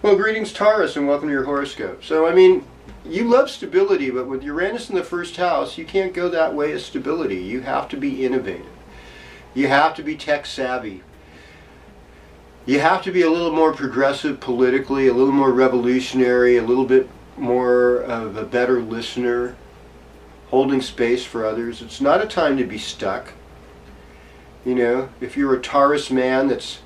Well, greetings Taurus and welcome to your horoscope. So, I mean, you love stability, but with Uranus in the first house, you can't go that way of stability. You have to be innovative. You have to be tech savvy. You have to be a little more progressive politically, a little more revolutionary, a little bit more of a better listener, holding space for others. It's not a time to be stuck. You know, if you're a Taurus man that's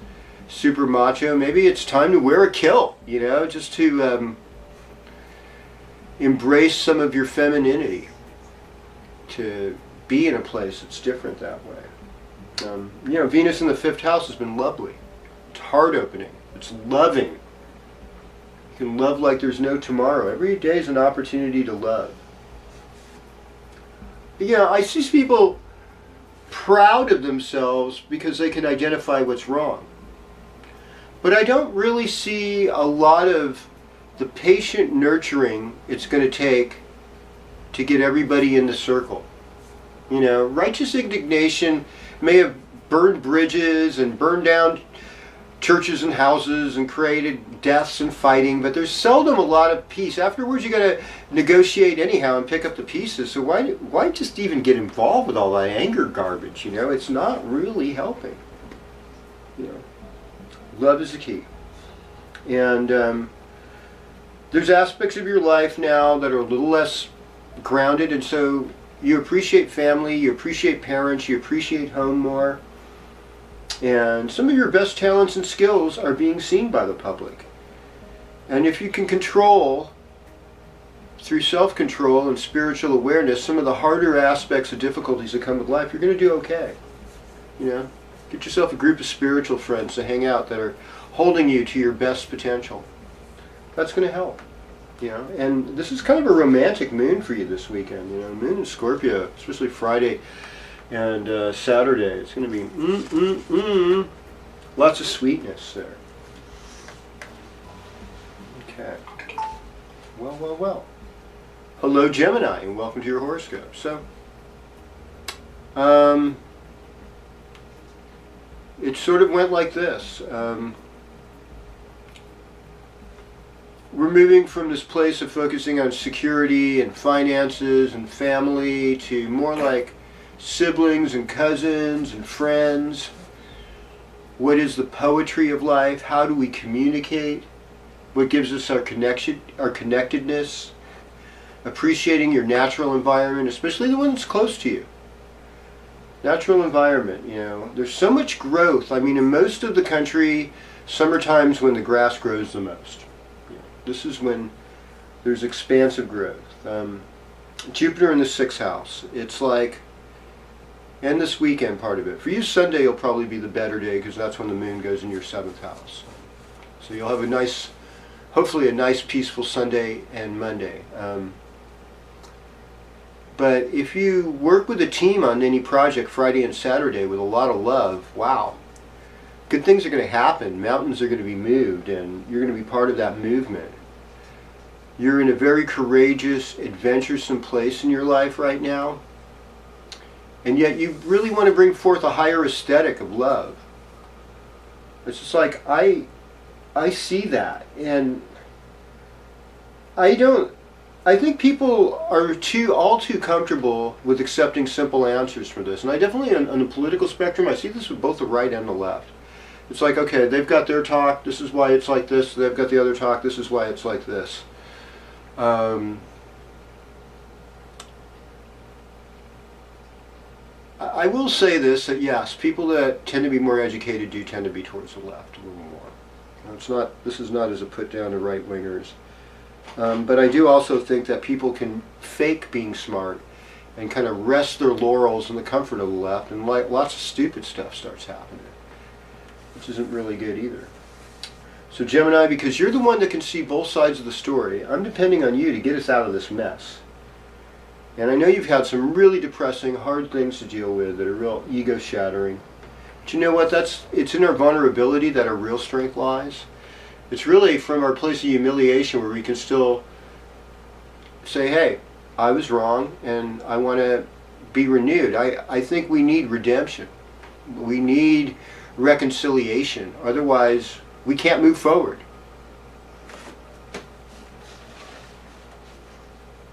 super macho, maybe it's time to wear a kilt, you know, just to embrace some of your femininity, to be in a place that's different that way. You know, Venus in the 5th house has been lovely. It's heart opening. It's loving. You can love like there's no tomorrow. Every day is an opportunity to love. But, you know, I see people proud of themselves because they can identify what's wrong. But I don't really see a lot of the patient nurturing it's going to take to get everybody in the circle. You know, righteous indignation may have burned bridges and burned down churches and houses and created deaths and fighting, but there's seldom a lot of peace. Afterwards you got to negotiate anyhow and pick up the pieces. So why just even get involved with all that anger garbage? You know, it's not really helping. You know, love is the key. And there's aspects of your life now that are a little less grounded, and so you appreciate family, you appreciate parents, you appreciate home more. And some of your best talents and skills are being seen by the public. And if you can control, through self-control and spiritual awareness, some of the harder aspects of difficulties that come with life, you're going to do okay. You know, get yourself a group of spiritual friends to hang out that are holding you to your best potential. That's going to help. You know, and this is kind of a romantic moon for you this weekend. You know, moon in Scorpio, especially Friday and Saturday. It's going to be lots of sweetness there. Okay. Well. Hello Gemini, and welcome to your horoscope. So, it sort of went like this. We're moving from this place of focusing on security and finances and family to more like siblings and cousins and friends. What is the poetry of life? How do we communicate? What gives us our connection, our connectedness? Appreciating your natural environment, especially the one that's close to you. Natural environment, you know. There's so much growth. I mean, in most of the country, summertime's when the grass grows the most. This is when there's expansive growth. Jupiter in the 6th house. It's like, and this weekend part of it. For you, Sunday will probably be the better day because that's when the moon goes in your 7th house. So you'll have a nice, hopefully a nice peaceful Sunday and Monday. But if you work with a team on any project Friday and Saturday with a lot of love, wow. Good things are going to happen. Mountains are going to be moved, and you're going to be part of that movement. You're in a very courageous, adventuresome place in your life right now, and yet you really want to bring forth a higher aesthetic of love. It's just like, I see that, and I think people are all too comfortable with accepting simple answers for this, and I definitely, on the political spectrum, I see this with both the right and the left. It's like, okay, they've got their talk, this is why it's like this. They've got the other talk, this is why it's like this. I will say this, that yes, people that tend to be more educated do tend to be towards the left a little more. This is not as a put down to right-wingers. But I do also think that people can fake being smart and kind of rest their laurels in the comfort of the left, and lots of stupid stuff starts happening, which isn't really good either. So Gemini, because you're the one that can see both sides of the story, I'm depending on you to get us out of this mess. And I know you've had some really depressing, hard things to deal with that are real ego-shattering. But you know what? It's in our vulnerability that our real strength lies. It's really from our place of humiliation where we can still say, hey, I was wrong and I want to be renewed. I think we need redemption. We need reconciliation. Otherwise, we can't move forward.